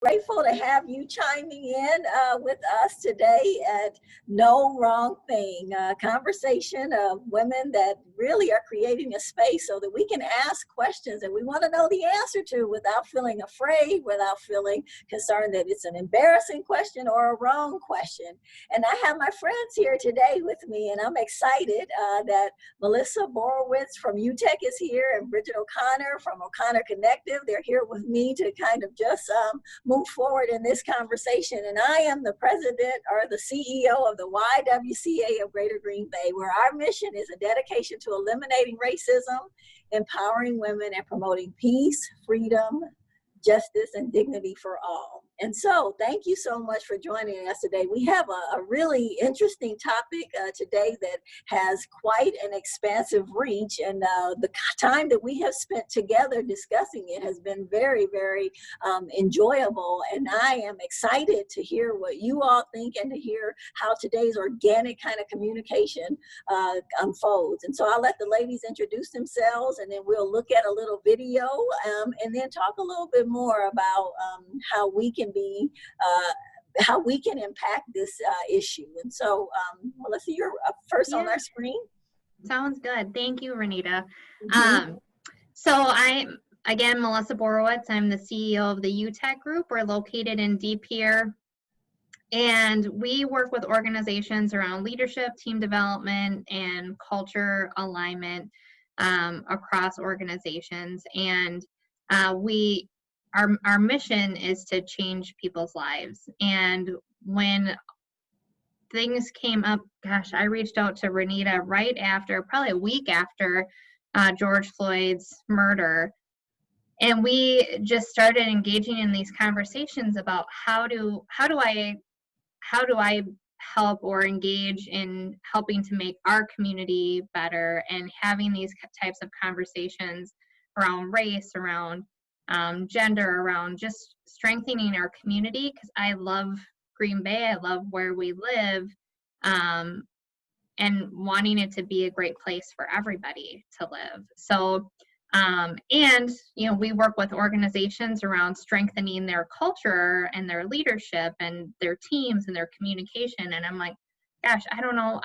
Grateful to have you chiming in with us today at No Wrong Thing, a conversation of women that really are creating a space so that we can ask questions that we want to know the answer to without feeling afraid, without feeling concerned that it's an embarrassing question or a wrong question. And I have my friends here today with me, and I'm excited that Melissa Borowicz from Utech is here and Bridget O'Connor from O'Connor Connective. They're here with me to kind of just move forward in this conversation. And I am the president or the CEO of the YWCA of Greater Green Bay, where our mission is a dedication to eliminating racism, empowering women, and promoting peace, freedom, justice, and dignity for all. And so thank you so much for joining us today. We have a really interesting topic today that has quite an expansive reach, and the time that we have spent together discussing it has been very, very enjoyable. And I am excited to hear what you all think and to hear how today's organic kind of communication unfolds. And so I'll let the ladies introduce themselves, and then we'll look at a little video and then talk a little bit more about how we can impact this issue. And so, Melissa, you're first on our screen. Sounds good. Thank you, Renita. So I'm, again, Melissa Borowicz. I'm the CEO of the Utech group. We're located in De Pere, and we work with organizations around leadership, team development, and culture alignment across organizations. And our mission is to change people's lives. And when things came up, gosh, I reached out to Renita right after, probably a week after George Floyd's murder. And we just started engaging in these conversations about how do I help or engage in helping to make our community better, and having these types of conversations around race, around gender, around just strengthening our community, because I love Green Bay, I love where we live, and wanting it to be a great place for everybody to live. So, and, you know, we work with organizations around strengthening their culture and their leadership and their teams and their communication. And I'm like, gosh, I don't know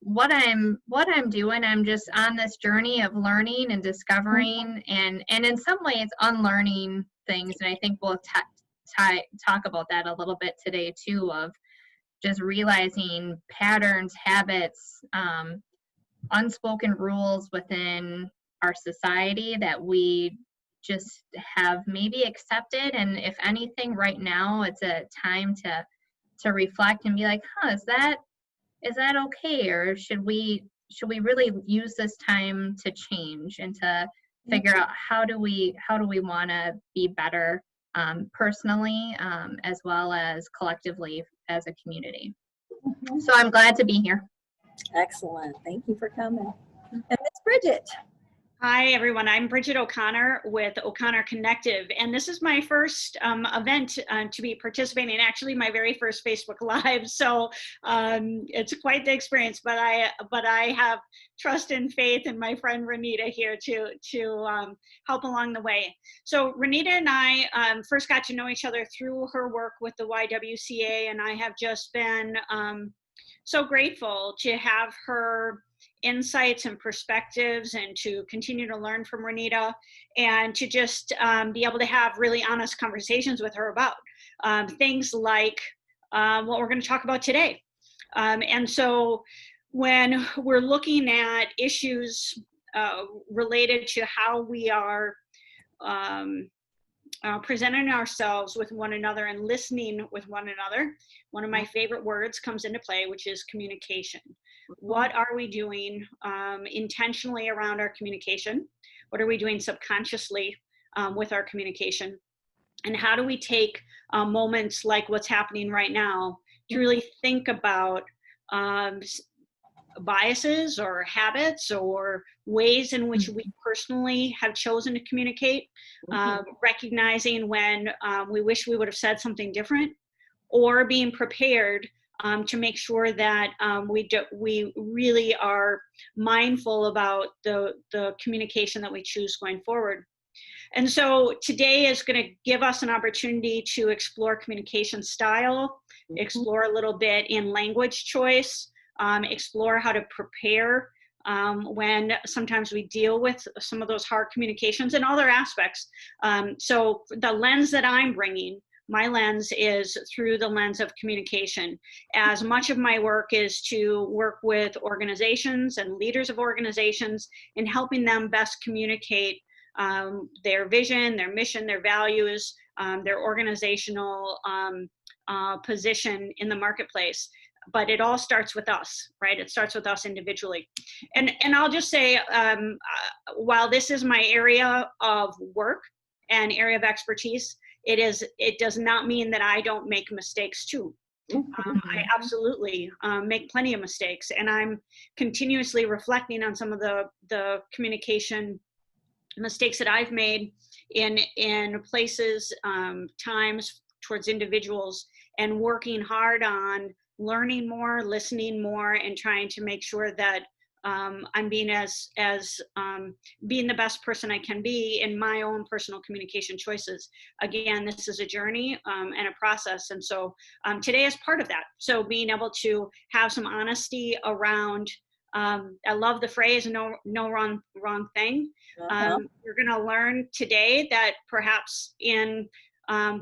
what I'm doing. I'm just on this journey of learning and discovering, and in some ways unlearning things. And I think we'll talk about that a little bit today too, of just realizing patterns, habits, unspoken rules within our society that we just have maybe accepted. And if anything, right now it's a time to reflect and be like, is that okay? Or should we really use this time to change and to figure out how do we want to be better personally, as well as collectively as a community. So I'm glad to be here. Excellent. Thank you for coming. And Miss Bridget. Hi, everyone. I'm Bridget O'Connor with O'Connor Connective, and this is my first event to be participating, actually my very first Facebook Live, so it's quite the experience, but I have trust and faith in my friend Renita here to help along the way. So Renita and I first got to know each other through her work with the YWCA, and I have just been so grateful to have her insights and perspectives, and to continue to learn from Renita, and to just be able to have really honest conversations with her about things like what we're going to talk about today. And so when we're looking at issues related to how we are presenting ourselves with one another and listening with one another, one of my favorite words comes into play, which is communication. What are we doing intentionally around our communication? What are we doing subconsciously with our communication? And how do we take moments like what's happening right now to really think about biases or habits or ways in which we personally have chosen to communicate, recognizing when we wish we would have said something different, or being prepared to make sure that we really are mindful about the communication that we choose going forward. And so today is going to give us an opportunity to explore communication style, explore a little bit in language choice, explore how to prepare when sometimes we deal with some of those hard communications and other aspects. So the lens that I'm bringing, my lens is through the lens of communication. As much of my work is to work with organizations and leaders of organizations in helping them best communicate their vision, their mission, their values, their organizational position in the marketplace. But it all starts with us, right? It starts with us individually. And I'll just say, while this is my area of work and area of expertise, it does not mean that I don't make mistakes too. I absolutely make plenty of mistakes, and I'm continuously reflecting on some of the communication mistakes that I've made in places, times towards individuals, and working hard on learning more, listening more, and trying to make sure that I'm being being the best person I can be in my own personal communication choices. Again, this is a journey and a process, and so today is part of that. So being able to have some honesty around, I love the phrase "no wrong thing." You're going to learn today that perhaps in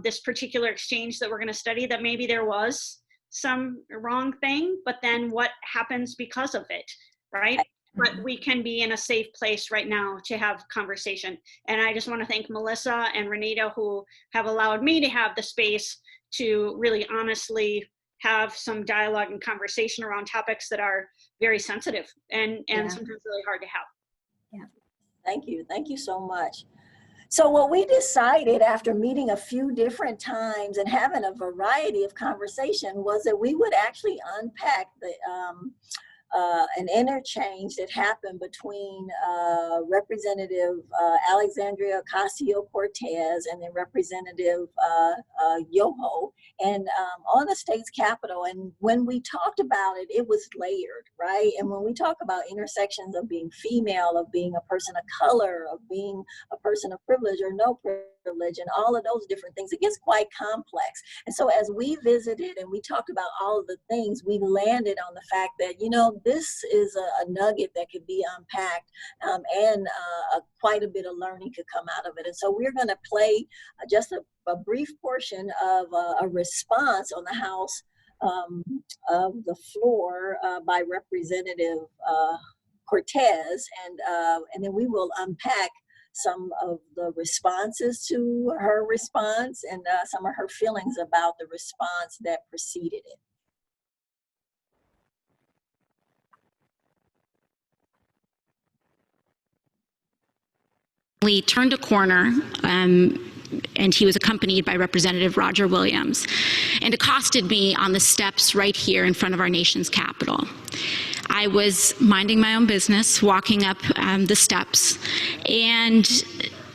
this particular exchange that we're going to study, that maybe there was some wrong thing, but then what happens because of it, right? But we can be in a safe place right now to have conversation. And I just want to thank Melissa and Renita, who have allowed me to have the space to really honestly have some dialogue and conversation around topics that are very sensitive and sometimes really hard to have. Yeah. Thank you so much. So what we decided after meeting a few different times and having a variety of conversation was that we would actually unpack an interchange that happened between Representative Alexandria Ocasio-Cortez and then Representative Yoho, and on the state's capitol. And when we talked about it, it was layered, right? And when we talk about intersections of being female, of being a person of color, of being a person of privilege or no privilege, and all of those different things, it gets quite complex. And so as we visited and we talked about all of the things, we landed on the fact that, you know, this is a nugget that could be unpacked, and quite a bit of learning could come out of it. And so we're going to play just a brief portion of a response on the House of the floor by Representative Cortez, and then we will unpack some of the responses to her response and some of her feelings about the response that preceded it. We turned a corner, and he was accompanied by Representative Roger Williams, and accosted me on the steps right here in front of our nation's capital. I was minding my own business, walking up the steps, and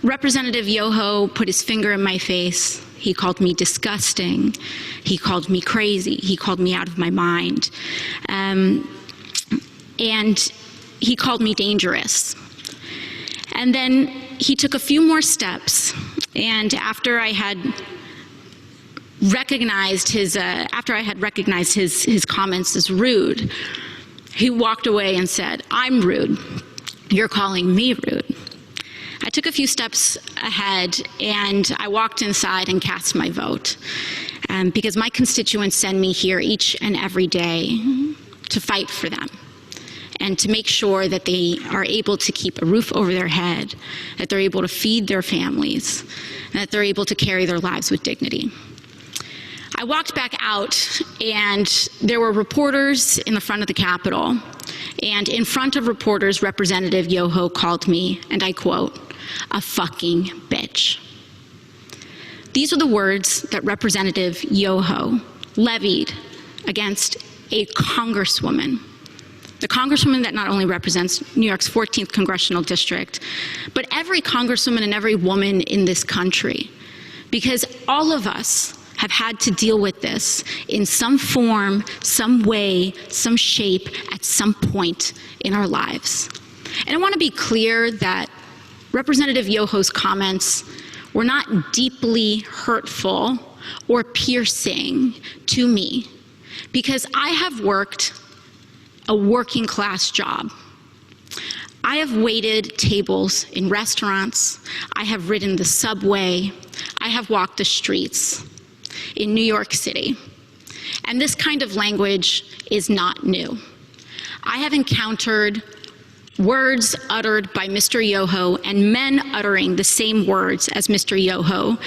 Representative Yoho put his finger in my face. He called me disgusting. He called me crazy. He called me out of my mind. And he called me dangerous. And then he took a few more steps, and after I had recognized his comments as rude, he walked away and said, "I'm rude. You're calling me rude." I took a few steps ahead, and I walked inside and cast my vote, because my constituents send me here each and every day to fight for them, and to make sure that they are able to keep a roof over their head, that they're able to feed their families, and that they're able to carry their lives with dignity. I walked back out, and there were reporters in the front of the Capitol, and in front of reporters, Representative Yoho called me, and I quote, "a fucking bitch." These are the words that Representative Yoho levied against a congresswoman, the congresswoman that not only represents New York's 14th congressional district, but every congresswoman and every woman in this country, because all of us have had to deal with this in some form, some way, some shape, at some point in our lives. And I want to be clear that Representative Yoho's comments were not deeply hurtful or piercing to me because I have worked a working class job. I have waited tables in restaurants, I have ridden the subway, I have walked the streets in New York City. And this kind of language is not new. I have encountered words uttered by Mr. Yoho and men uttering the same words as Mr. Yoho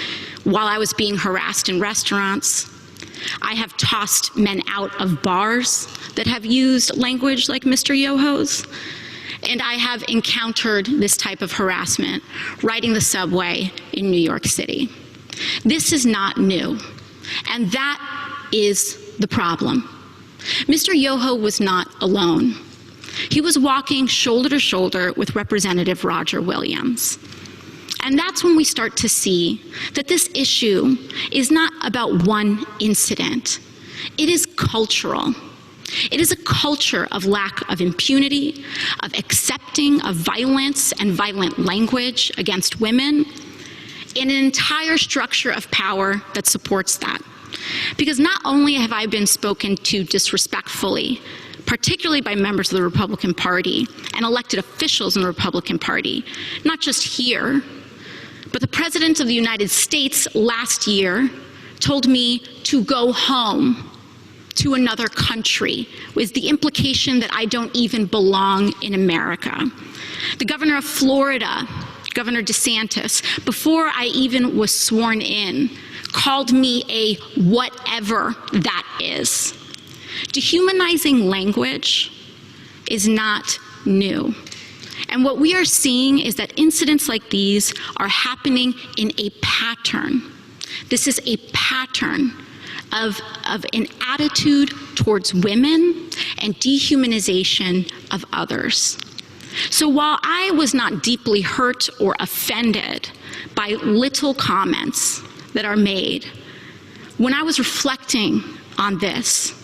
while I was being harassed in restaurants. I have tossed men out of bars that have used language like Mr. Yoho's. And I have encountered this type of harassment riding the subway in New York City. This is not new, and that is the problem. Mr. Yoho was not alone. He was walking shoulder to shoulder with Representative Roger Williams. And that's when we start to see that this issue is not about one incident. It is cultural. It is a culture of lack of impunity, of accepting of violence and violent language against women, and an entire structure of power that supports that. Because not only have I been spoken to disrespectfully, particularly by members of the Republican Party and elected officials in the Republican Party, not just here, but the President of the United States last year told me to go home to another country, with the implication that I don't even belong in America. The governor of Florida, Governor DeSantis, before I even was sworn in, called me a whatever that is. Dehumanizing language is not new. And what we are seeing is that incidents like these are happening in a pattern. This is a pattern of an attitude towards women and dehumanization of others. So while I was not deeply hurt or offended by little comments that are made, when I was reflecting on this,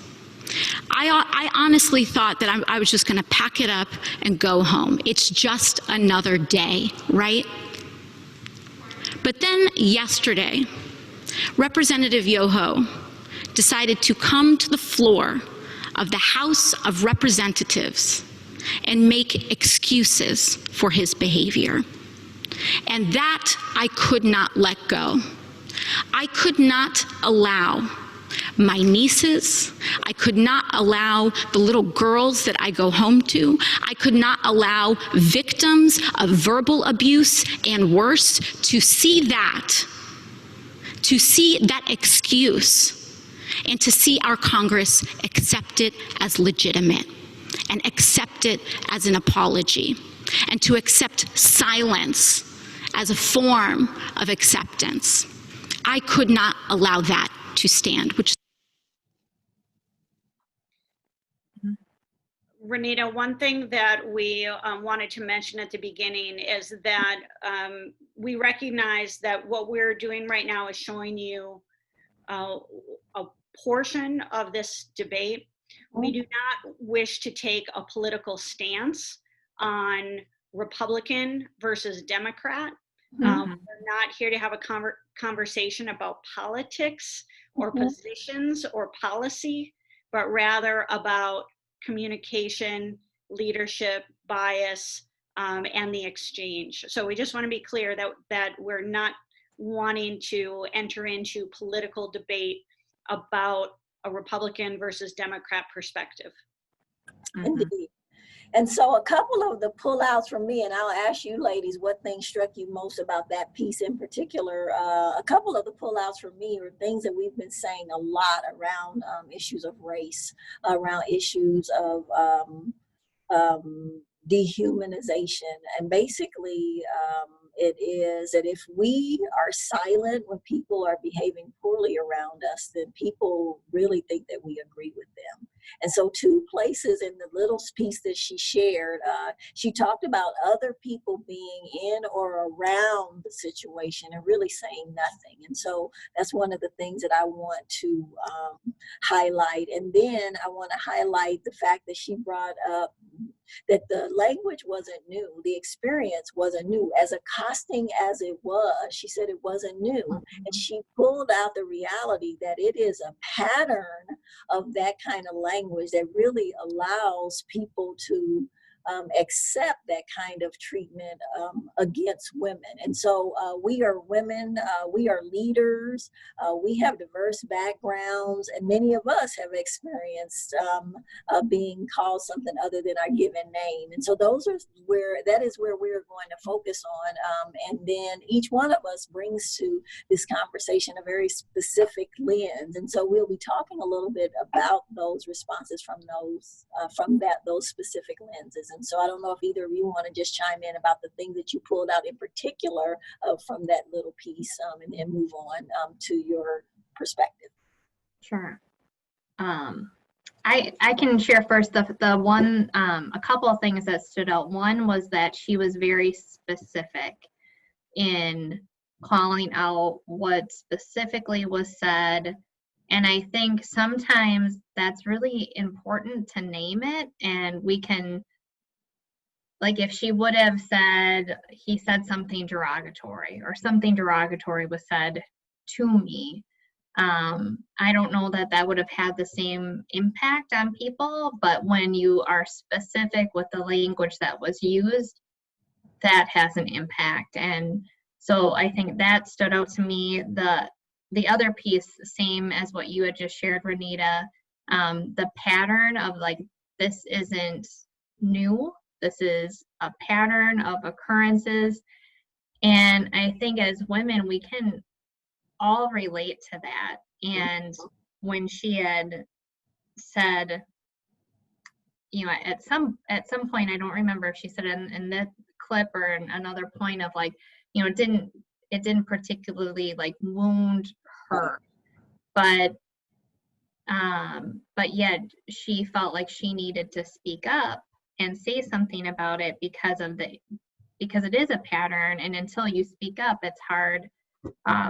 I honestly thought that I was just going to pack it up and go home. It's just another day, right? But then yesterday, Representative Yoho decided to come to the floor of the House of Representatives and make excuses for his behavior. And that I could not let go. I could not allow my nieces, I could not allow the little girls that I go home to, I could not allow victims of verbal abuse and worse to see that excuse, and to see our Congress accept it as legitimate and accept it as an apology, and to accept silence as a form of acceptance. I could not allow that to stand, which Renita, one thing that we wanted to mention at the beginning is that we recognize that what we're doing right now is showing you a portion of this debate. We do not wish to take a political stance on Republican versus Democrat. We're not here to have a conversation about politics or positions or policy, but rather about communication, leadership, bias, and the exchange. So we just want to be clear that we're not wanting to enter into political debate about a Republican versus Democrat perspective. Indeed. And so a couple of the pullouts from me, and I'll ask you ladies what things struck you most about that piece in particular. A couple of the pullouts from me are things that we've been saying a lot around issues of race, around issues of dehumanization. And basically, it is that if we are silent when people are behaving poorly around us, then people really think that we agree with them. And so 2 places in the little piece that she shared, she talked about other people being in or around the situation and really saying nothing. And so that's one of the things that I want to highlight. And then I want to highlight the fact that she brought up that the language wasn't new, the experience wasn't new. As accosting as it was, she said it wasn't new. And she pulled out the reality that it is a pattern of that kind of language that really allows people to accept that kind of treatment against women. And so we are women, we are leaders, we have diverse backgrounds, and many of us have experienced being called something other than our given name. And so that is where we're going to focus on. And then each one of us brings to this conversation a very specific lens. And so we'll be talking a little bit about those responses from those specific lenses. And so I don't know if either of you want to just chime in about the things that you pulled out in particular from that little piece, and then move on to your perspective. Sure. I can share first the one, a couple of things that stood out. One was that she was very specific in calling out what specifically was said. And I think sometimes that's really important to name it, and we can, like if she would have said, he said something derogatory, or something derogatory was said to me, I don't know that that would have had the same impact on people, but when you are specific with the language that was used, that has an impact. And so I think that stood out to me. The other piece, same as what you had just shared, Renita, the pattern of like, this isn't new. This is a pattern of occurrences. And I think as women, we can all relate to that. And when she had said, you know, at some point, I don't remember if she said in that clip or in another point of like, you know, it didn't particularly like wound her, but yet she felt like she needed to speak up and say something about it because it is a pattern, and until you speak up, it's hard,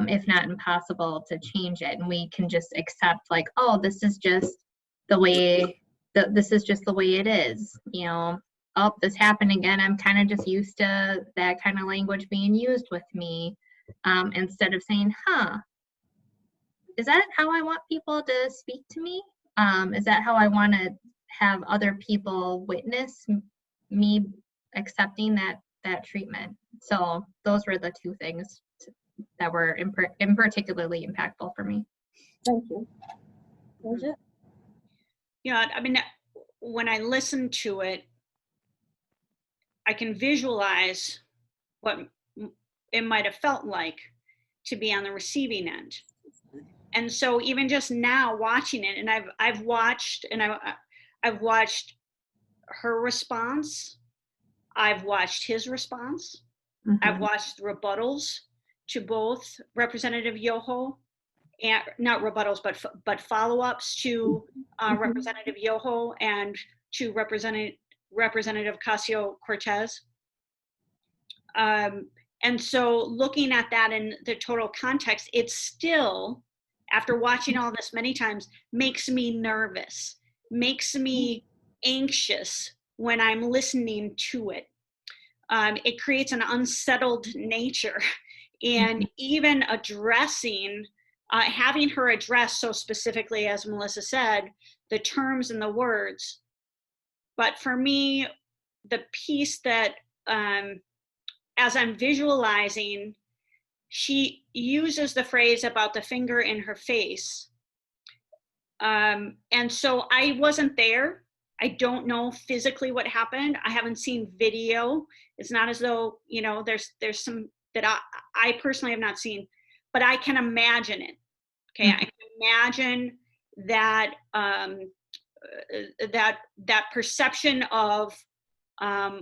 if not impossible, to change it. And we can just accept like, oh, this is just the way it is, you know. Oh, this happened again. I'm kind of just used to that kind of language being used with me, instead of saying, is that how I want people to speak to me? Is that how I want to have other people witness me accepting that treatment? So those were the two things that were in particularly impactful for me. Thank you. Bridget? Yeah, I mean, when I listen to it, I can visualize what it might have felt like to be on the receiving end. And so even just now watching it, and I've watched her response, I've watched his response, I've watched rebuttals to both Representative Yoho, and not rebuttals, but follow-ups to Representative Yoho and to Representative Ocasio-Cortez. And so looking at that in the total context, it's still, after watching all this many times, makes me nervous, makes me anxious when I'm listening to it. It creates an unsettled nature. And even addressing, having her address so specifically, as Melissa said, the terms and the words. But for me, the piece that, as I'm visualizing, she uses the phrase about the finger in her face. And so I wasn't there. I don't know physically what happened. I haven't seen video. It's not as though, you know, there's some that I personally have not seen, but I can imagine it. Okay, I can imagine that that perception of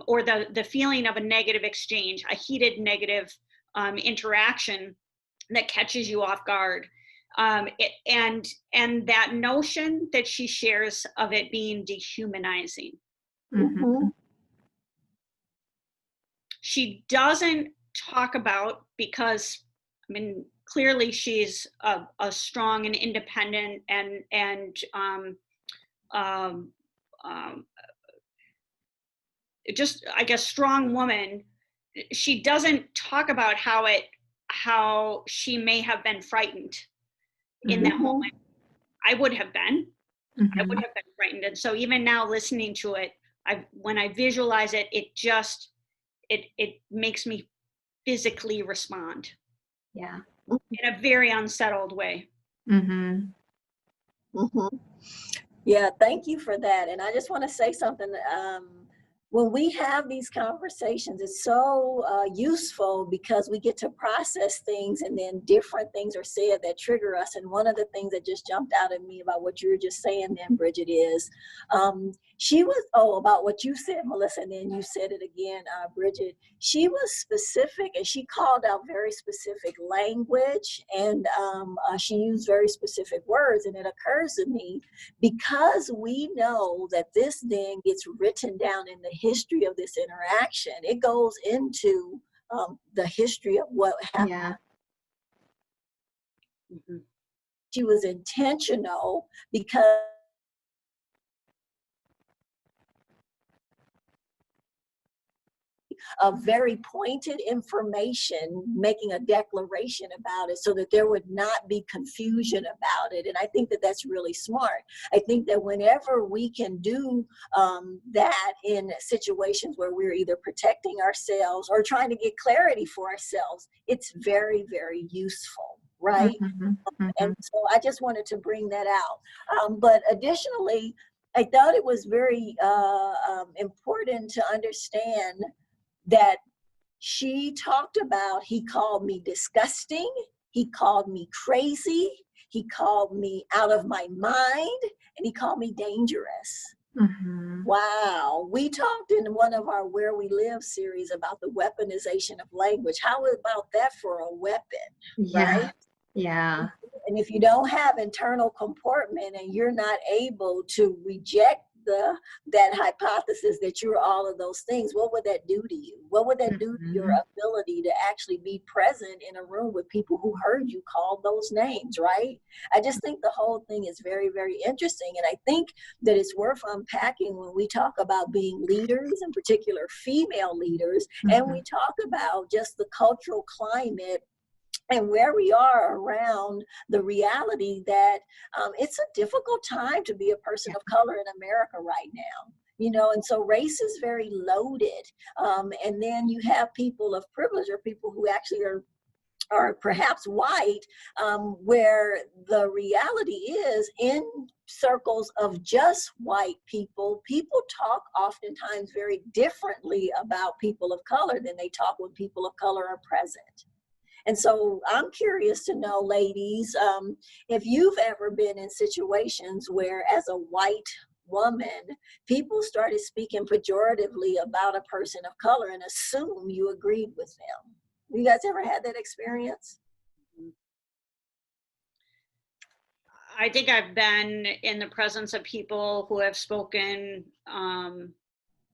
or the feeling of a negative exchange, a heated negative interaction that catches you off guard, and that notion that she shares of it being dehumanizing. She doesn't talk about, because I mean, clearly she's a strong and independent and just, I guess, strong woman, she doesn't talk about how she may have been frightened in that moment. I would have been. I would have been frightened. And so even now listening to it, when I visualize it, it makes me physically respond. Yeah. In a very unsettled way. Yeah, thank you for that. And I just want to say something. When we have these conversations, it's so useful because we get to process things, and then different things are said that trigger us. And one of the things that just jumped out at me about what you were just saying then, Bridget, is about what you said, Melissa, and then you said it again, Bridget. She was specific, and she called out very specific language, and she used very specific words. And it occurs to me, because we know that this then gets written down in the history of this interaction, it goes into the history of what happened. Yeah. She was intentional because of very pointed information, making a declaration about it so that there would not be confusion about it. And I think that that's really smart. I think that whenever we can do that in situations where we're either protecting ourselves or trying to get clarity for ourselves, it's very, very useful, right? And so I just wanted to bring that out. But additionally, I thought it was very important to understand that she talked about, he called me disgusting, he called me crazy, he called me out of my mind, and he called me dangerous. Wow. We talked in one of our Where We Live series about the weaponization of language. How about that for a weapon, right? Yeah. And if you don't have internal comportment and you're not able to reject that hypothesis that you're all of those things, what would that do to you? What would that do to your ability to actually be present in a room with people who heard you call those names, right? I just think the whole thing is very, very interesting. And I think that it's worth unpacking when we talk about being leaders, in particular female leaders, and we talk about just the cultural climate and where we are around the reality that it's a difficult time to be a person of color in America right now. You know, and so race is very loaded. And then you have people of privilege, or people who actually are perhaps white, where the reality is, in circles of just white people, people talk oftentimes very differently about people of color than they talk when people of color are present. And so I'm curious to know, ladies, if you've ever been in situations where, as a white woman, people started speaking pejoratively about a person of color and assume you agreed with them. You guys ever had that experience? I think I've been in the presence of people who have spoken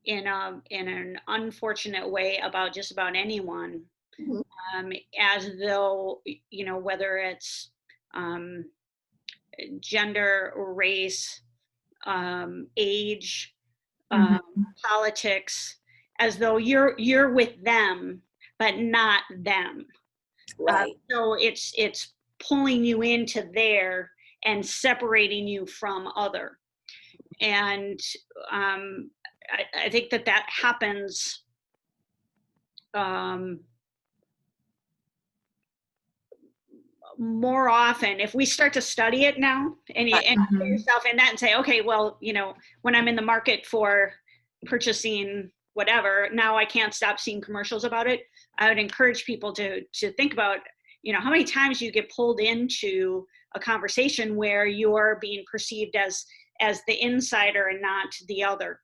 in an unfortunate way about just about anyone. As though, you know, whether it's gender, race, age, politics, as though you're with them, but not them. Right. So it's pulling you into there and separating you from other. And I think that happens more often if we start to study it now, and you put yourself in that and say, okay, well, you know, when I'm in the market for purchasing whatever, now I can't stop seeing commercials about it. I would encourage people to think about, you know, how many times you get pulled into a conversation where you're being perceived as the insider and not the other.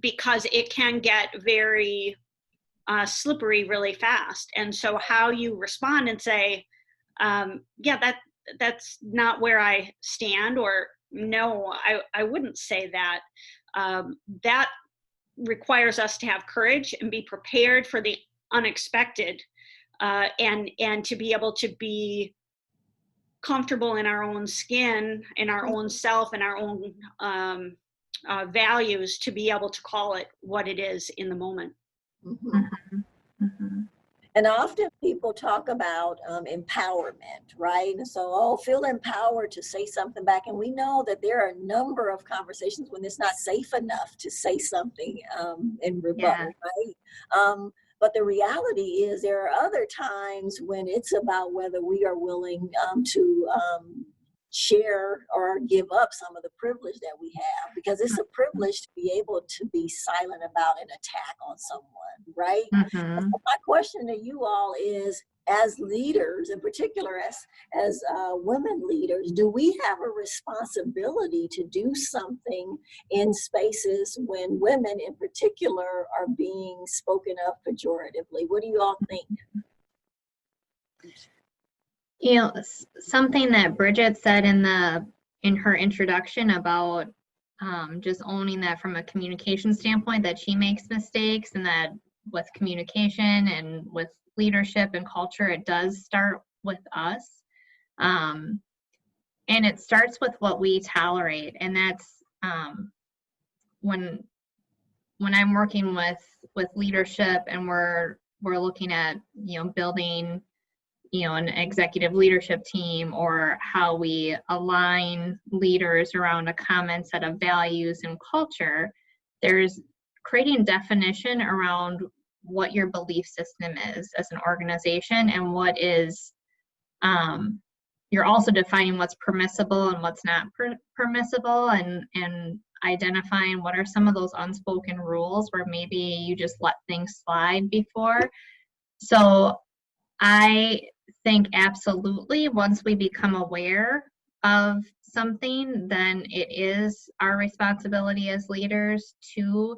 Because it can get very slippery really fast. And so how you respond and say, yeah, that's not where I stand, or no, I wouldn't say that. That requires us to have courage and be prepared for the unexpected, and to be able to be comfortable in our own skin, in our own self, in our own values to be able to call it what it is in the moment. And often people talk about empowerment, right? And so, oh, feel empowered to say something back. And we know that there are a number of conversations when it's not safe enough to say something in rebuttal, right? But the reality is there are other times when it's about whether we are willing to share or give up some of the privilege that we have, because it's a privilege to be able to be silent about an attack on someone, right? So my question to you all is, as leaders, in particular as women leaders, do we have a responsibility to do something in spaces when women in particular are being spoken of pejoratively? What do you all think? You know, something that Bridget said in her introduction about just owning that from a communication standpoint, that she makes mistakes, and that with communication and with leadership and culture, it does start with us. And it starts with what we tolerate. And that's when I'm working with leadership and we're looking at, building an executive leadership team, or how we align leaders around a common set of values and culture, there's creating definition around what your belief system is as an organization, and what is, you're also defining what's permissible and what's not permissible, and identifying what are some of those unspoken rules where maybe you just let things slide before. So I think absolutely, once we become aware of something, then it is our responsibility as leaders to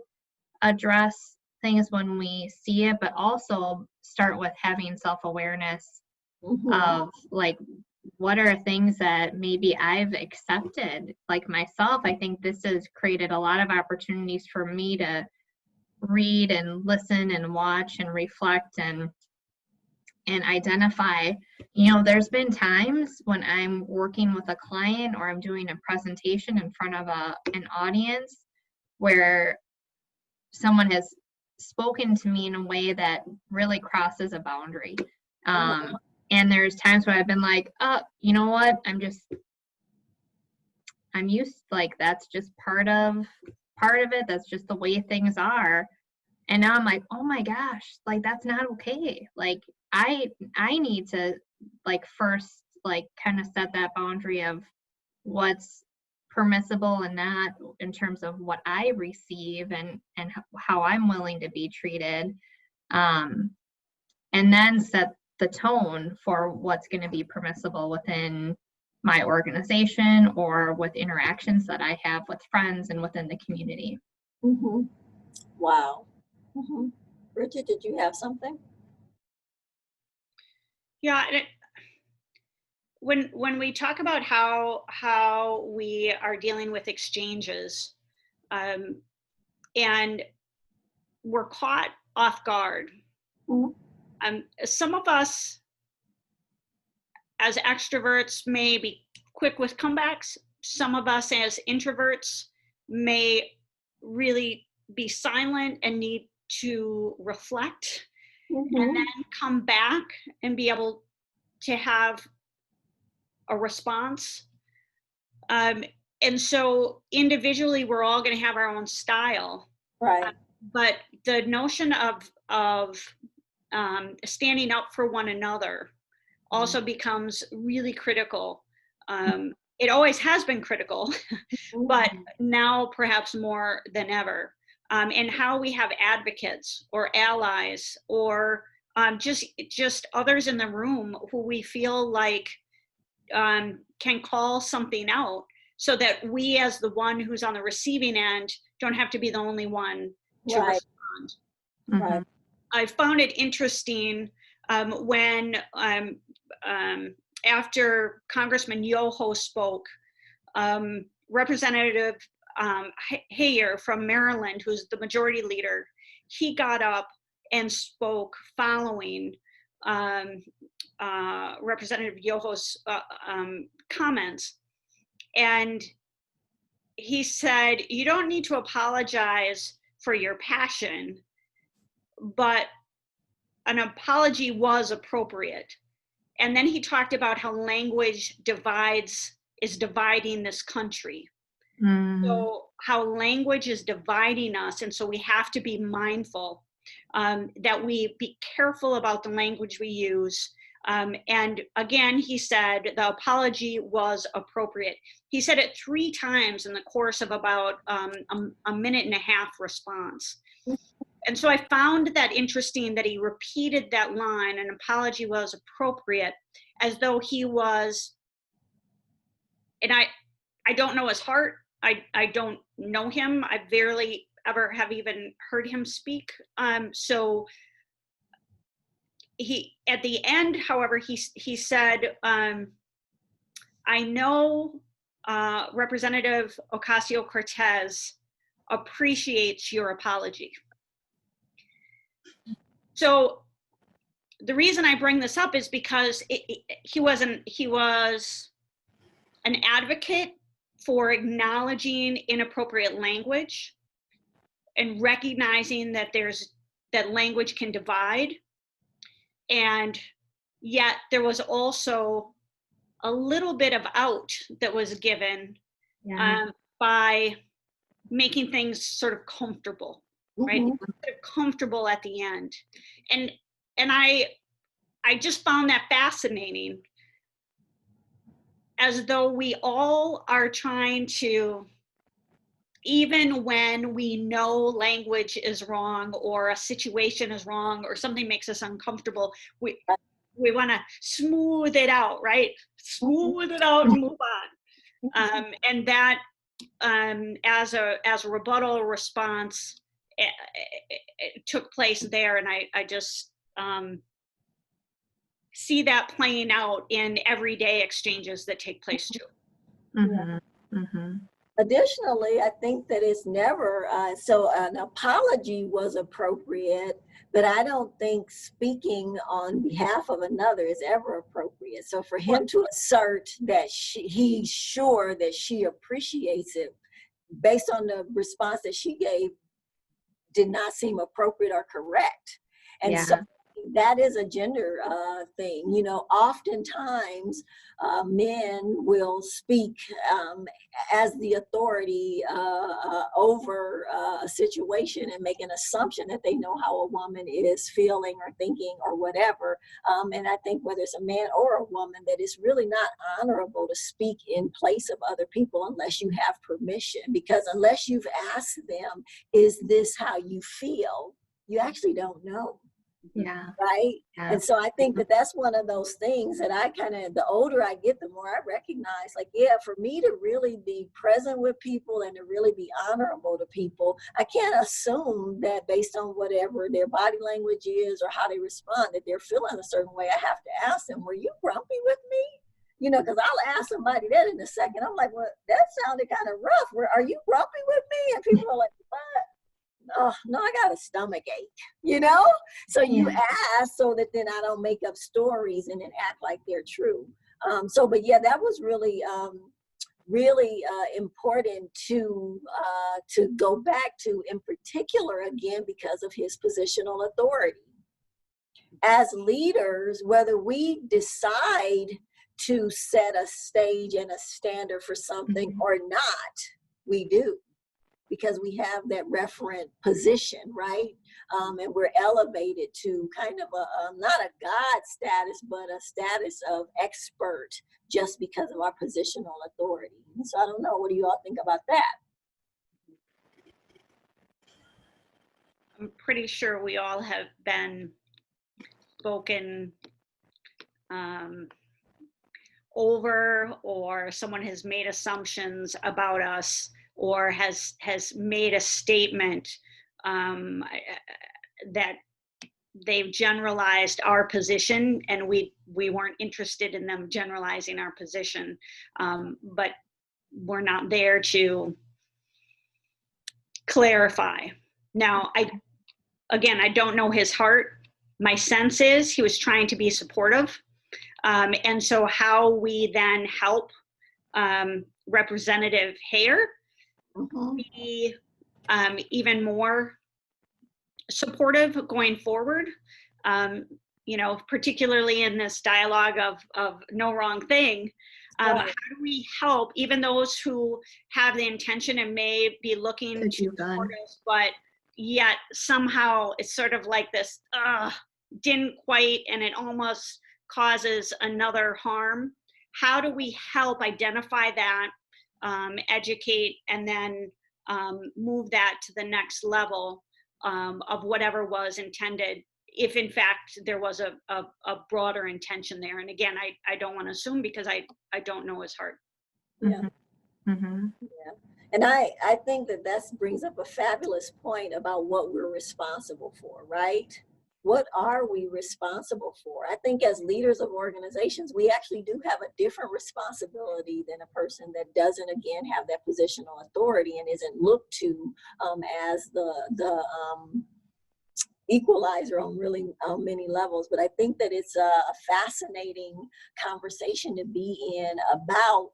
address things when we see it, but also start with having self-awareness of, like, what are things that maybe I've accepted. Like myself, I think this has created a lot of opportunities for me to read and listen and watch and reflect and identify. There's been times when I'm working with a client or I'm doing a presentation in front of an audience where someone has spoken to me in a way that really crosses a boundary. And there's times where I've been like, oh, you know what? I'm used, like, that's just part of it. That's just the way things are. And now I'm like, oh my gosh, like, that's not okay. Like, I need to, like, first, like, kind of set that boundary of what's permissible and not, in terms of what I receive and how I'm willing to be treated. And then set the tone for what's going to be permissible within my organization or with interactions that I have with friends and within the community. Wow. Bridget, did you have something? Yeah, when we talk about how we are dealing with exchanges, and we're caught off guard, some of us as extroverts may be quick with comebacks. Some of us as introverts may really be silent and need to reflect and then come back and be able to have a response. And so individually, we're all going to have our own style. Right. But the notion of standing up for one another also becomes really critical. It always has been critical, but now perhaps more than ever. And how we have advocates or allies or just others in the room who we feel like can call something out, so that we, as the one who's on the receiving end, don't have to be the only one to respond. Right. I found it interesting when after Congressman Yoho spoke, Representative Heyer from Maryland, who's the majority leader, he got up and spoke following Representative Yoho's comments. And he said, you don't need to apologize for your passion, but an apology was appropriate. And then he talked about how language is dividing this country. So how language is dividing us, and so we have to be mindful that we be careful about the language we use. And again, he said the apology was appropriate. He said it 3 times in the course of about a minute and a half response. And so I found that interesting that he repeated that line, an apology was appropriate, as though he was, and I don't know his heart. I don't know him. I barely ever have even heard him speak. So he, at the end, however, he said, I know Representative Ocasio-Cortez appreciates your apology. So the reason I bring this up is because he was an advocate for acknowledging inappropriate language and recognizing that that language can divide. And yet there was also a little bit of out that was given by making things sort of comfortable, right? Sort of comfortable at the end. And I just found that fascinating, as though we all are trying to, even when we know language is wrong or a situation is wrong or something makes us uncomfortable, we want to smooth it out, right? Smooth it out and move on. And that as a rebuttal response, it took place there, and I just see that playing out in everyday exchanges that take place too. Additionally, I think that it's never, so an apology was appropriate, but I don't think speaking on behalf of another is ever appropriate. So for him to assert that he's sure that she appreciates it based on the response that she gave did not seem appropriate or correct. And so that is a gender thing. You know, oftentimes men will speak as the authority over a situation and make an assumption that they know how a woman is feeling or thinking or whatever. And I think whether it's a man or a woman, that it's really not honorable to speak in place of other people unless you have permission, because unless you've asked them, is this how you feel? You actually don't know. Right. And so I think that that's one of those things that I kind of, the older I get, the more I recognize, like, yeah, for me to really be present with people and to really be honorable to people, I can't assume that based on whatever their body language is or how they respond, that they're feeling a certain way. I have to ask them, were you grumpy with me? You know, because I'll ask somebody that in a second. I'm like, well, that sounded kind of rough. Are you grumpy with me? And people are like, what? Oh, no, I got a stomach ache, you know? So you ask so that then I don't make up stories and then act like they're true. But yeah, that was really, really important to go back to, in particular, again, because of his positional authority. As leaders, whether we decide to set a stage and a standard for something or not, we do. Because we have that referent position, right? And we're elevated to kind of not a God status, but a status of expert just because of our positional authority. And so I don't know, what do you all think about that? I'm pretty sure we all have been spoken over, or someone has made assumptions about us, or has made a statement that they've generalized our position, and we weren't interested in them generalizing our position, but we're not there to clarify. Now, I don't know his heart. My sense is he was trying to be supportive, and so how we then help Representative Hare be even more supportive going forward, you know, particularly in this dialogue of no wrong thing. How do we help even those who have the intention and may be looking to support us, but yet somehow it's sort of like this, didn't quite, and it almost causes another harm? How do we help identify that, educate, and then move that to the next level of whatever was intended, if in fact there was a broader intention there? And again, I don't want to assume, because I don't know his heart. Yeah. Mm-hmm. Yeah. And I think that brings up a fabulous point about what we're responsible for, right? What are we responsible for? I think as leaders of organizations, we actually do have a different responsibility than a person that doesn't, again, have that positional authority and isn't looked to as the equalizer on really many levels. But I think that it's a fascinating conversation to be in about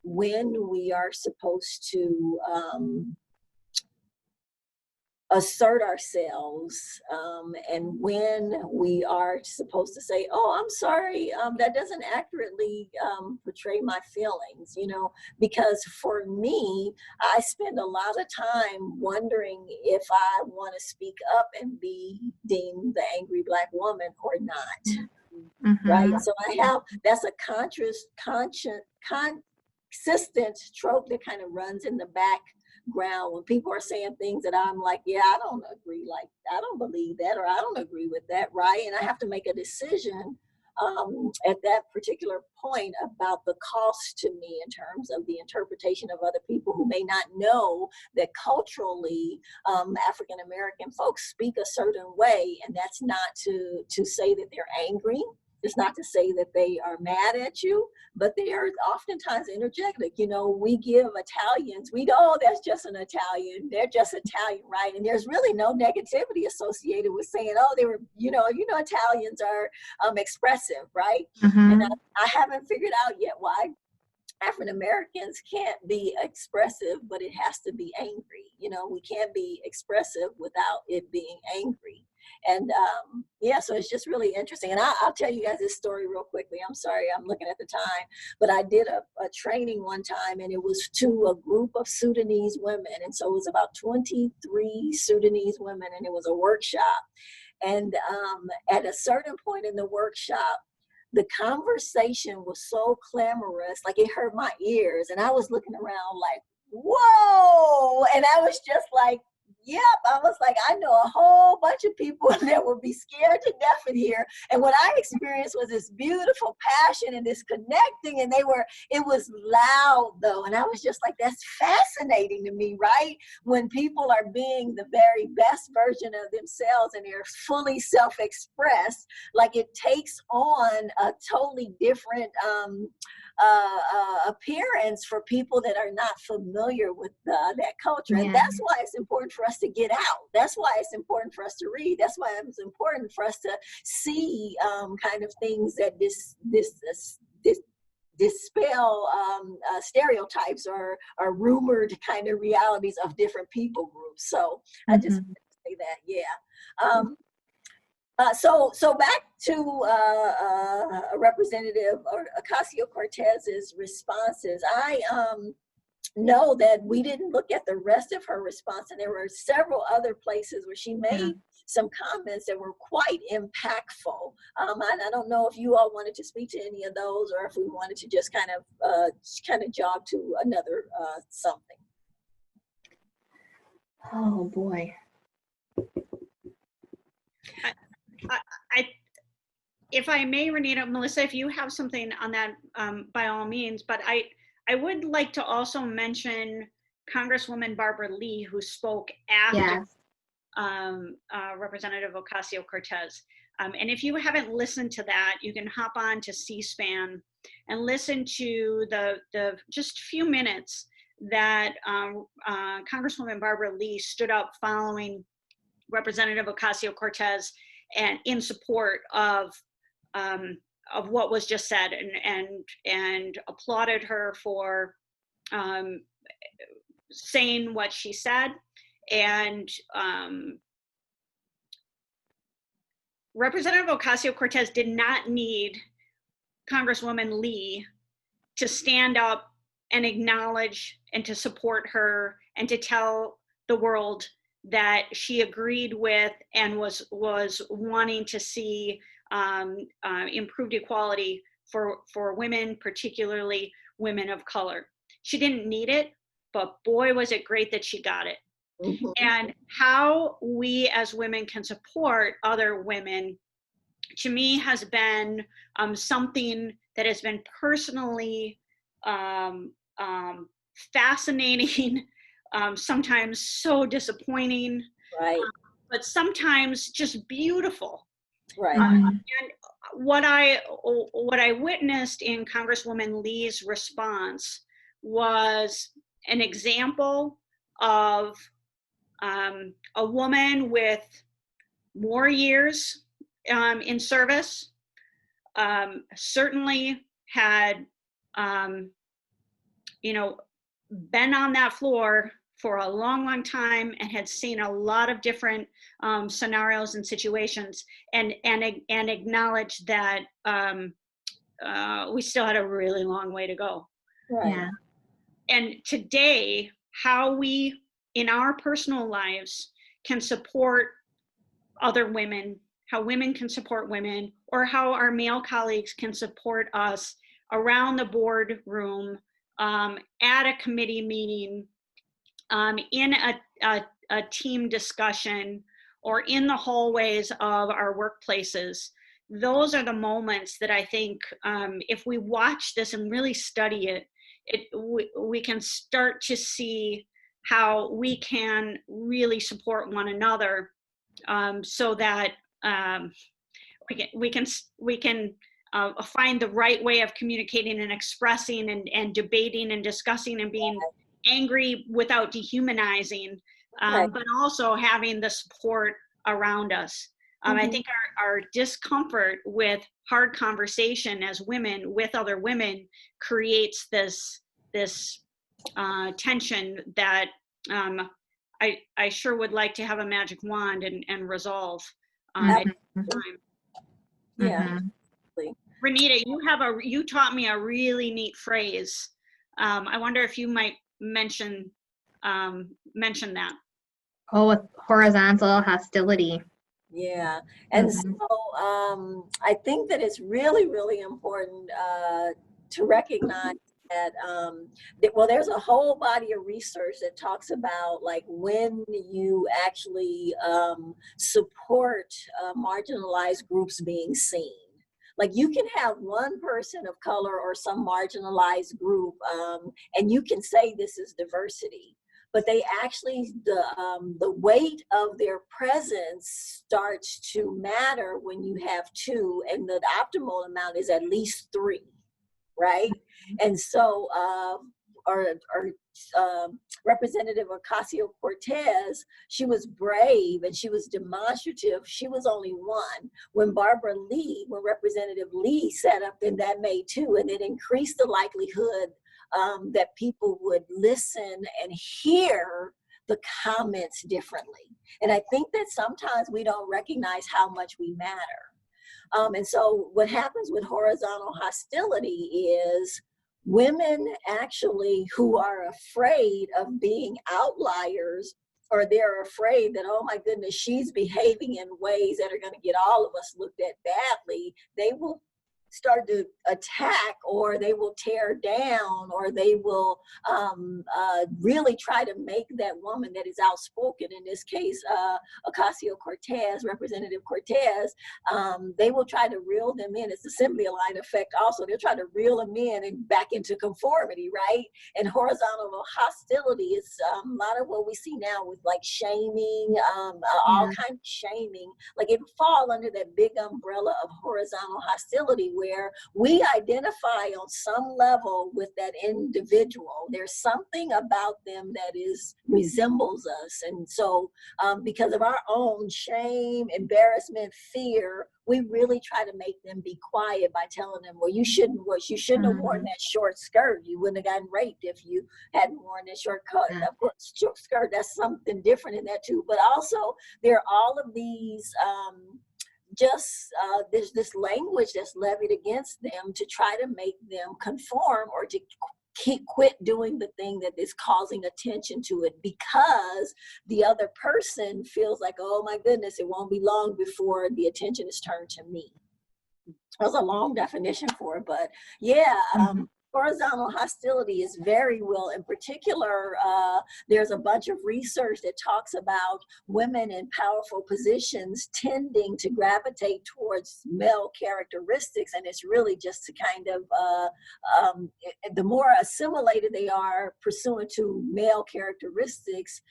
when we are supposed to assert ourselves, and when we are supposed to say, oh, I'm sorry, that doesn't accurately portray my feelings, you know, because for me, I spend a lot of time wondering if I want to speak up and be deemed the angry Black woman or not. Mm-hmm. Right? So that's a consistent trope that kind of runs in the background when people are saying things that I'm like, yeah, I don't agree, like, I don't believe that, or I don't agree with that, right? And I have to make a decision at that particular point about the cost to me in terms of the interpretation of other people who may not know that culturally African American folks speak a certain way, and that's not to say that they're angry. It's not to say that they are mad at you, but they are oftentimes energetic. You know, we give Italians, we go, oh, that's just an Italian. They're just Italian, right? And there's really no negativity associated with saying, oh, they were, you know, Italians are expressive, right? Mm-hmm. And I haven't figured out yet why African Americans can't be expressive, but it has to be angry. You know, we can't be expressive without it being angry. And yeah, so it's just really interesting. And I'll tell you guys this story real quickly. I'm sorry, I'm looking at the time, but I did a training one time, and it was to a group of Sudanese women. And so it was about 23 Sudanese women, and it was a workshop. And at a certain point in the workshop, the conversation was so clamorous, like it hurt my ears. And I was looking around like, whoa. And I was just like, yep, I was like, I know a whole bunch of people that would be scared to death in here. And what I experienced was this beautiful passion and this connecting, and it was loud though. And I was just like, that's fascinating to me, right? When people are being the very best version of themselves and they're fully self-expressed, like it takes on a totally different appearance for people that are not familiar with that culture. Yeah. And that's why it's important for us to get out. That's why it's important for us to read. That's why it's important for us to see kind of things that dispel stereotypes or rumored kind of realities of different people groups. So I just wanted to say that, yeah. So back to Representative Ocasio-Cortez's responses. I know that we didn't look at the rest of her response, and there were several other places where she made some comments that were quite impactful. I don't know if you all wanted to speak to any of those, or if we wanted to just kind of jog to another something. Oh boy. If I may, Renita, Melissa, if you have something on that, by all means, but I would like to also mention Congresswoman Barbara Lee, who spoke after Representative Ocasio-Cortez. And if you haven't listened to that, you can hop on to C-SPAN and listen to the just few minutes that Congresswoman Barbara Lee stood up following Representative Ocasio-Cortez and in support of what was just said, and applauded her for saying what she said. And Representative Ocasio-Cortez did not need Congresswoman Lee to stand up and acknowledge and to support her and to tell the world that she agreed with and was wanting to see improved equality for women, particularly women of color. She didn't need it, but boy, was it great that she got it. Mhm. And how we as women can support other women, to me, has been something that has been personally fascinating, sometimes so disappointing, Right, but sometimes just beautiful. right. And what I witnessed in Congresswoman Lee's response was an example of a woman with more years in service, certainly had, been on that floor for a long, long time and had seen a lot of different scenarios and situations, and acknowledged that we still had a really long way to go. Right. Yeah. And today, how we in our personal lives can support other women, how women can support women, or how our male colleagues can support us around the boardroom, at a committee meeting, in a team discussion, or in the hallways of our workplaces. Those are the moments that I think, if we watch this and really study it, we can start to see how we can really support one another, so that we can find the right way of communicating and expressing and debating and discussing and being angry without dehumanizing, but also having the support around us. I think our discomfort with hard conversation as women with other women creates this tension that I sure would like to have a magic wand and resolve at any time. Yeah. Renita, you taught me a really neat phrase. I wonder if you might mention that. Oh, with horizontal hostility. Yeah. And so I think that it's really, really important to recognize that, well, there's a whole body of research that talks about like when you actually support marginalized groups being seen. Like you can have one person of color or some marginalized group, and you can say this is diversity, but they actually, the weight of their presence starts to matter when you have two, and the optimal amount is at least three, right? And so, Representative Ocasio-Cortez, she was brave and she was demonstrative. She was only one. When Representative Lee set up, then that made two, and it increased the likelihood that people would listen and hear the comments differently. And I think that sometimes we don't recognize how much we matter. And so what happens with horizontal hostility is women actually who are afraid of being outliers, or they're afraid that, oh my goodness, she's behaving in ways that are going to get all of us looked at badly, they will start to attack, or they will tear down, or they will really try to make that woman that is outspoken, in this case, Ocasio-Cortez, Representative Cortez, they will try to reel them in. It's the assembly line effect also. They'll try to reel them in and back into conformity, right? And horizontal hostility is a lot of what we see now with like shaming, all kinds of shaming. Like it fall under that big umbrella of horizontal hostility, where we identify on some level with that individual. There's something about them that resembles us. And so because of our own shame, embarrassment, fear, we really try to make them be quiet by telling them, well, you shouldn't have worn that short skirt. You wouldn't have gotten raped if you hadn't worn that short coat. Of course, short skirt, that's something different in that too. But also there are all of these there's this language that's levied against them to try to make them conform or to quit doing the thing that is causing attention to it, because the other person feels like, oh my goodness, it won't be long before the attention is turned to me. That was a long definition for it, but yeah. Horizontal hostility is very real. In particular, there's a bunch of research that talks about women in powerful positions tending to gravitate towards male characteristics, and it's really just to kind of, the more assimilated they are pursuant to male characteristics,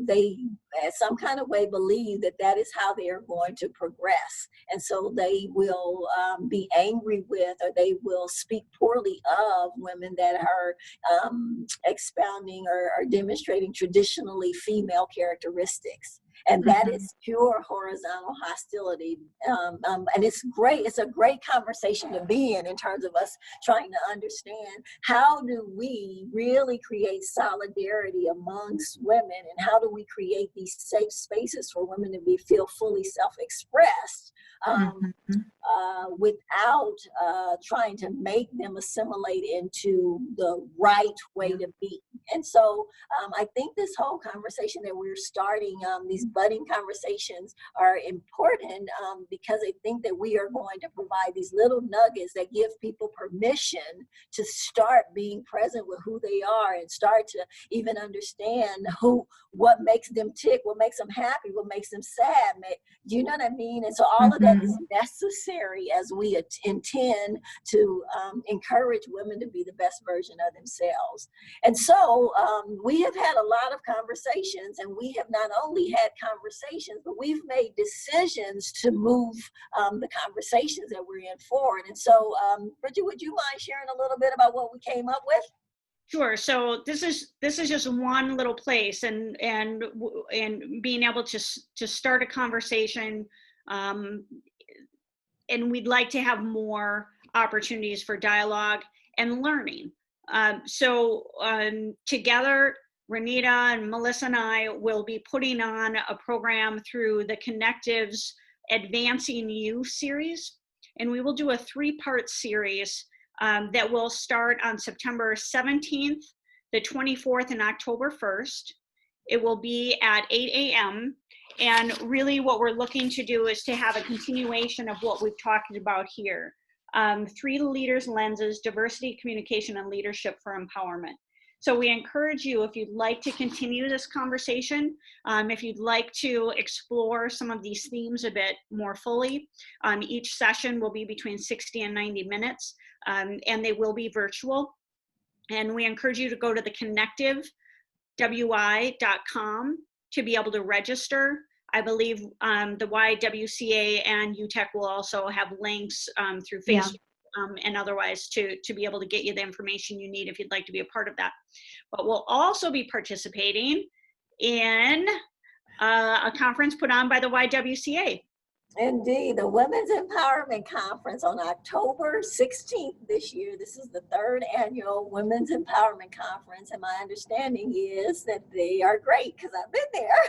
they, in some kind of way, believe that that is how they are going to progress. And so they will be angry with, or they will speak poorly of women that are expounding or demonstrating traditionally female characteristics. And that is pure horizontal hostility. And it's great. It's a great conversation to be in terms of us trying to understand how do we really create solidarity amongst women, and how do we create these safe spaces for women to feel fully self-expressed without trying to make them assimilate into the right way to be. And so I think this whole conversation that we're starting, these budding conversations, are important because I think that we are going to provide these little nuggets that give people permission to start being present with who they are, and start to even understand what makes them tick, what makes them happy, what makes them sad. Do you know what I mean? And so all of that is necessary as we intend to encourage women to be the best version of themselves. And so we have had a lot of conversations, and we have not only had conversations, but we've made decisions to move the conversations that we're in forward. And so, Bridget, would you mind sharing a little bit about what we came up with? Sure. So this is just one little place, and being able to start a conversation, and we'd like to have more opportunities for dialogue and learning. So together, Renita and Melissa and I will be putting on a program through the Connective's Advancing You series, and we will do a 3-part series that will start on September 17th, the 24th, and October 1st. It will be at 8 a.m. And really what we're looking to do is to have a continuation of what we've talked about here. 3 leaders' lenses: diversity, communication, and leadership for empowerment. So we encourage you, if you'd like to continue this conversation, if you'd like to explore some of these themes a bit more fully, each session will be between 60 and 90 minutes, and they will be virtual. And we encourage you to go to the connectivewi.com to be able to register. I believe the YWCA and Utech will also have links through Facebook and otherwise to be able to get you the information you need if you'd like to be a part of that. But we'll also be participating in a conference put on by the YWCA. Indeed, the Women's Empowerment Conference on October 16th this year. This is the 3rd annual Women's Empowerment Conference, and my understanding is that they are great because I've been there.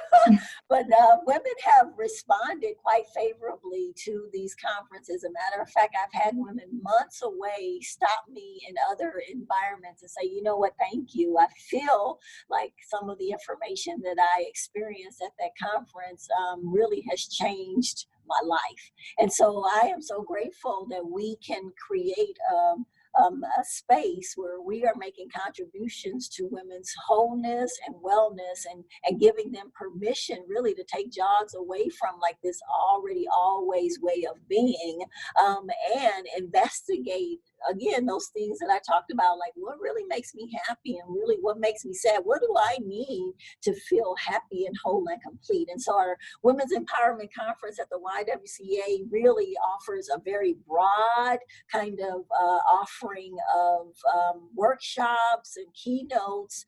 But women have responded quite favorably to these conferences. As a matter of fact, I've had women months away stop me in other environments and say, you know what, thank you. I feel like some of the information that I experienced at that conference really has changed my life. And so I am so grateful that we can create a space where we are making contributions to women's wholeness and wellness, and giving them permission really to take jogs away from like this already always way of being, and investigate again, those things that I talked about, like what really makes me happy and really what makes me sad? What do I need to feel happy and whole and complete? And so our Women's Empowerment Conference at the YWCA really offers a very broad kind of offering of workshops and keynotes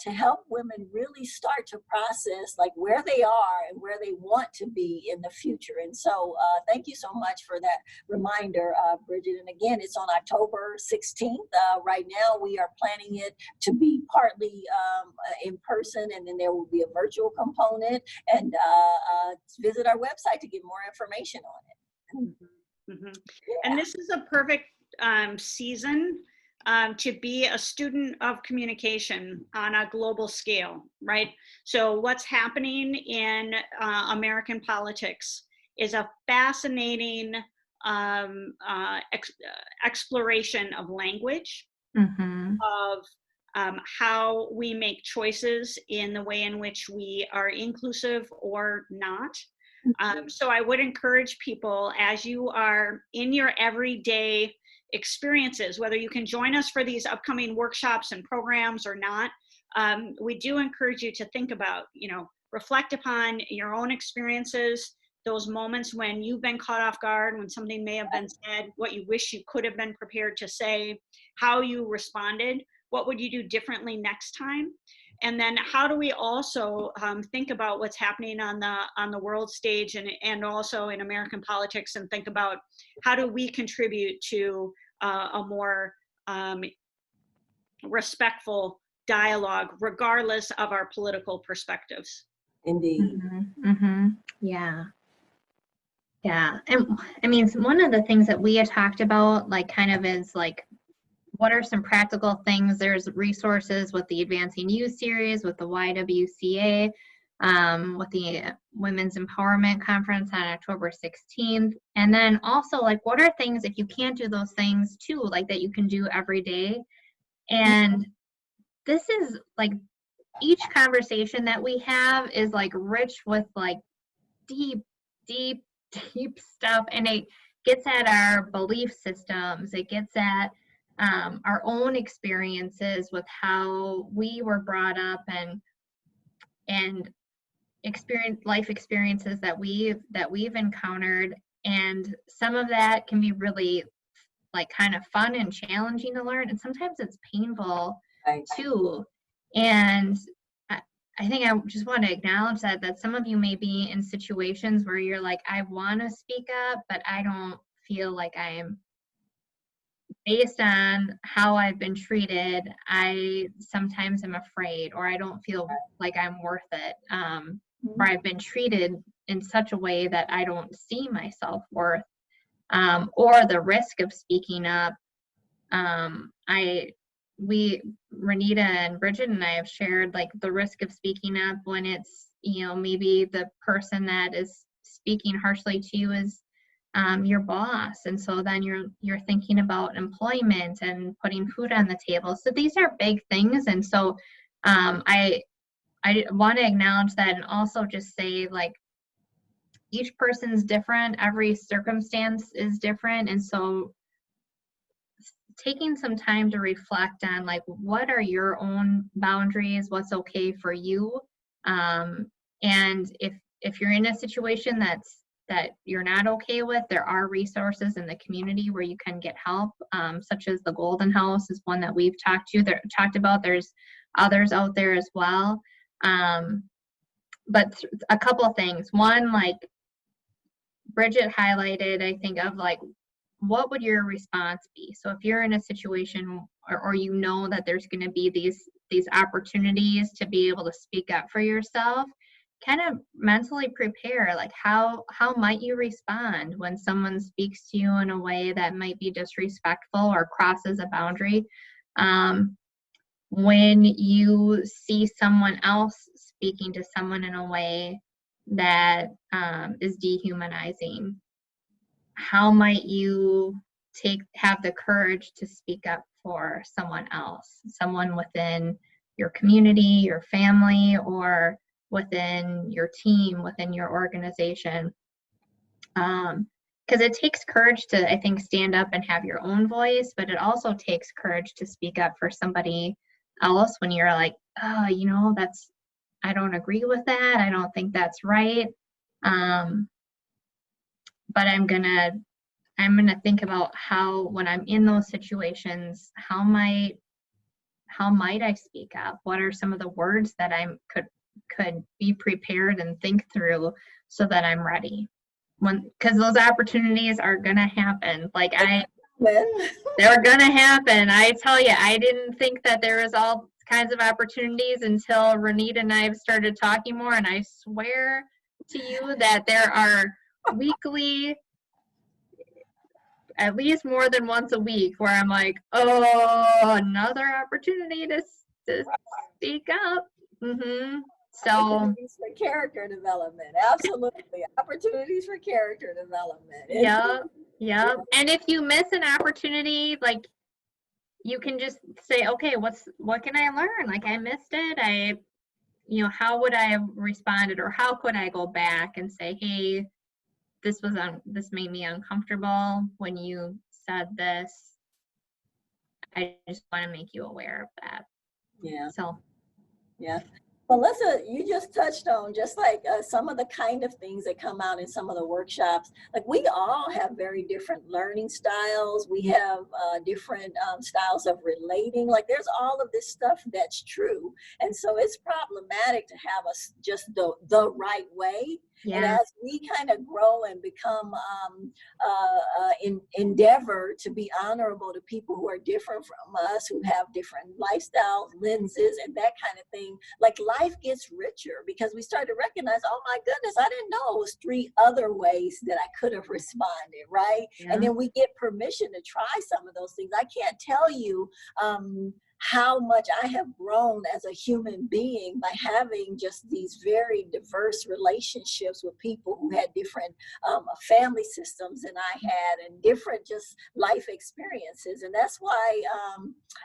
to help women really start to process like where they are and where they want to be in the future. And so thank you so much for that reminder, Bridget. And again, it's on October 16th. Right now, we are planning it to be partly in person, and then there will be a virtual component. And visit our website to get more information on it. Mm-hmm. Yeah. And this is a perfect season to be a student of communication on a global scale, right? So what's happening in American politics is a fascinating exploration of language, of how we make choices in the way in which we are inclusive or not. So I would encourage people, as you are in your everyday experiences, whether you can join us for these upcoming workshops and programs or not, we do encourage you to think about, reflect upon your own experiences, those moments when you've been caught off guard, when something may have been said, what you wish you could have been prepared to say, how you responded, what would you do differently next time? And then how do we also think about what's happening on the world stage and also in American politics, and think about how do we contribute to a more respectful dialogue, regardless of our political perspectives. Indeed. Yeah. Yeah. And I mean, one of the things that we had talked about, like, kind of is like, what are some practical things? There's resources with the Advancing Youth series, with the YWCA, with the Women's Empowerment Conference on October 16th. And then also, like, what are things, if you can't do those things too, like that you can do every day? And this is like, each conversation that we have is like rich with like deep stuff. And it gets at our belief systems. It gets at our own experiences with how we were brought up, and life experiences that we've encountered. And some of that can be really like kind of fun and challenging to learn, and sometimes it's painful too. And I think I just want to acknowledge that some of you may be in situations where you're like, I want to speak up, but I don't feel like I'm, based on how I've been treated, I sometimes am afraid, or I don't feel like I'm worth it, or I've been treated in such a way that I don't see myself worth, or the risk of speaking up. Renita and Bridget and I have shared like the risk of speaking up when it's, maybe the person that is speaking harshly to you is your boss. And so then you're thinking about employment and putting food on the table. So these are big things. And so I want to acknowledge that, and also just say, like, each person's different, every circumstance is different. And so taking some time to reflect on, like, what are your own boundaries, what's okay for you, and if you're in a situation that you're not okay with, there are resources in the community where you can get help, such as the Golden House is one that we've talked about. There's others out there as well, but a couple of things. One, like Bridget highlighted, I think, of like, what would your response be? So if you're in a situation or that there's going to be these opportunities to be able to speak up for yourself, kind of mentally prepare, like how might you respond when someone speaks to you in a way that might be disrespectful or crosses a boundary. When you see someone else speaking to someone in a way that is dehumanizing, how might you have the courage to speak up for someone else, someone within your community, your family, or within your team, within your organization? because it takes courage to, I think, stand up and have your own voice, but it also takes courage to speak up for somebody else when you're like, oh, you know, I don't agree with that. I don't think that's right. But I'm gonna think about how, when I'm in those situations, how might I speak up? What are some of the words that I could be prepared and think through so that I'm ready? Because those opportunities are gonna happen. Like they're gonna happen. I tell you, I didn't think that there was all kinds of opportunities until Renita and I have started talking more, and I swear to you that there are weekly, at least more than once a week, where I'm like, oh, another opportunity to speak up. So opportunities for character development, absolutely, opportunities for character development. Yeah. And if you miss an opportunity, like, you can just say, okay, what can I learn? Like, I missed it. How would I have responded, or how could I go back and say, hey, this made me uncomfortable when you said this. I just want to make you aware of that. Yeah. So. Yeah. Melissa, you just touched on just like some of the kind of things that come out in some of the workshops. Like, we all have very different learning styles. We have different styles of relating. Like, there's all of this stuff that's true. And so it's problematic to have us just the right way. Yeah. And as we kind of grow and become endeavor to be honorable to people who are different from us, who have different lifestyles, lenses, and that kind of thing, like, life gets richer because we start to recognize, oh my goodness, I didn't know it was 3 other ways that I could have responded, right? Yeah. And then we get permission to try some of those things. I can't tell you how much I have grown as a human being by having just these very diverse relationships with people who had different family systems than I had, and different just life experiences. And that's why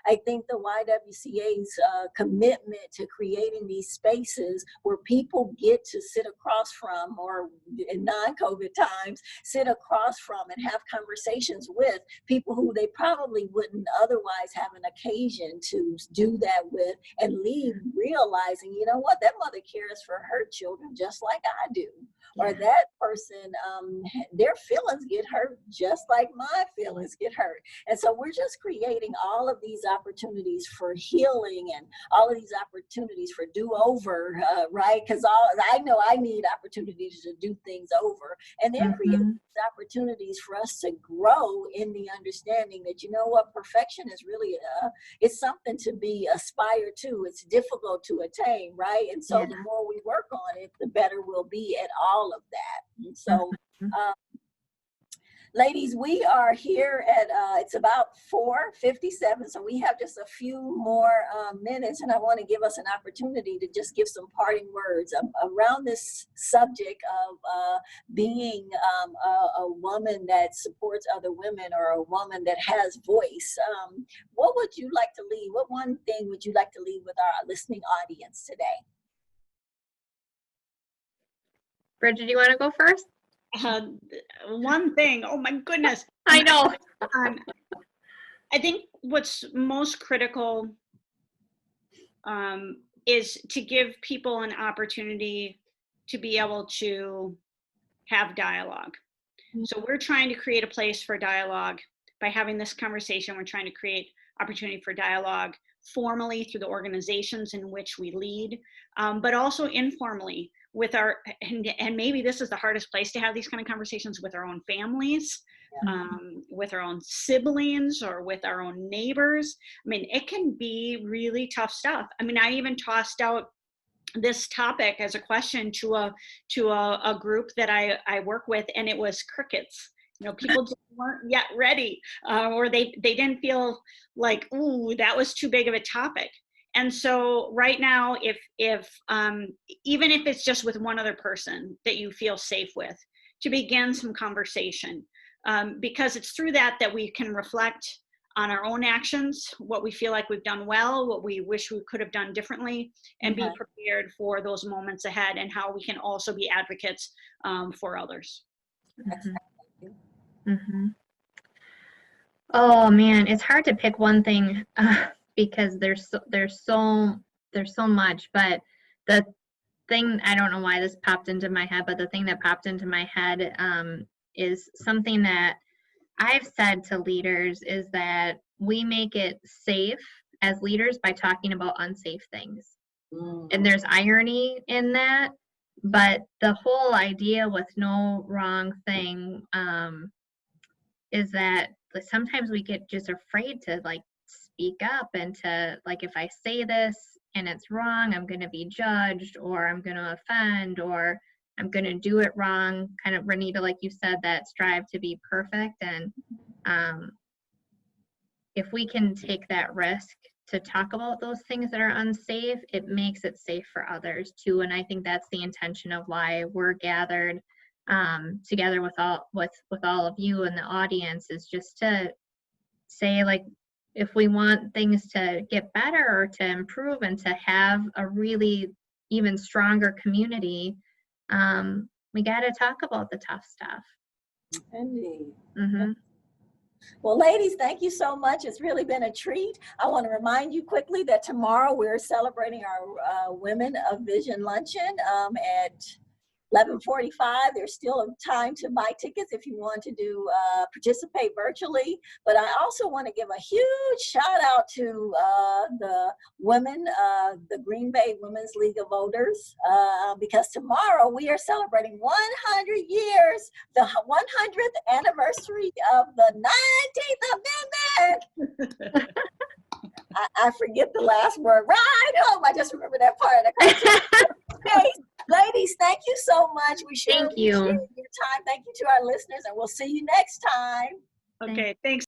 I think the YWCA's commitment to creating these spaces where people get to sit across from, or in non-COVID times, sit across from and have conversations with people who they probably wouldn't otherwise have an occasion to do that with, and leave realizing, you know what, that mother cares for her children just like I do. Yeah. Or that person, their feelings get hurt just like my feelings get hurt. And so we're just creating all of these opportunities for healing, and all of these opportunities for do-over, right? Because I know I need opportunities to do things over, and then create opportunities for us to grow in the understanding that, you know what, perfection is really it's something to be aspired to. It's difficult to attain, right? And so the more we work on it, the better we'll be at all of that. And so ladies, we are here at, it's about 4:57, so we have just a few more minutes, and I want to give us an opportunity to just give some parting words around this subject of being a woman that supports other women, or a woman that has voice. What would you like to leave? What one thing would you like to leave with our listening audience today? Bridget, do you want to go first? One thing, oh my goodness. I know. I think what's most critical is to give people an opportunity to be able to have dialogue. So we're trying to create a place for dialogue by having this conversation. We're trying to create opportunity for dialogue formally through the organizations in which we lead, but also informally with our, and maybe this is the hardest place to have these kind of conversations, with our own families, with our own siblings, or with our own neighbors. I mean, it can be really tough stuff. I mean, I even tossed out this topic as a question to a group that I work with, and it was crickets. You know, people just weren't yet ready, or they didn't feel like, ooh, that was too big of a topic. And so right now, if even if it's just with one other person that you feel safe with, to begin some conversation, because it's through that we can reflect on our own actions, what we feel like we've done well, what we wish we could have done differently, and be prepared for those moments ahead, and how we can also be advocates for others. Mm-hmm. Oh man, it's hard to pick one thing because there's so much. But the thing, I don't know why this popped into my head, but the thing that popped into my head is something that I've said to leaders is that we make it safe as leaders by talking about unsafe things. And there's irony in that, but the whole idea with no wrong thing is that sometimes we get just afraid to like speak up and to like, if I say this and it's wrong, I'm going to be judged, or I'm going to offend, or I'm going to do it wrong. Kind of, Renita, like you said, that strive to be perfect. And if we can take that risk to talk about those things that are unsafe, it makes it safe for others too. And I think that's the intention of why we're gathered together with all of you in the audience, is just to say, like, if we want things to get better or to improve and to have a really even stronger community, we got to talk about the tough stuff. Indeed. Mm-hmm. Well, ladies, thank you so much. It's really been a treat. I want to remind you quickly that tomorrow we're celebrating our Women of Vision Luncheon at 11:45. There's still time to buy tickets if you want to participate virtually. But I also want to give a huge shout out to the women, the Green Bay Women's League of Voters, because tomorrow we are celebrating 100 years, the 100th anniversary of the 19th Amendment. I forget the last word. Right home. I just remember that part. Okay. Ladies, thank you so much. We sure appreciate your time. Thank you to our listeners, and we'll see you next time. Okay, thanks.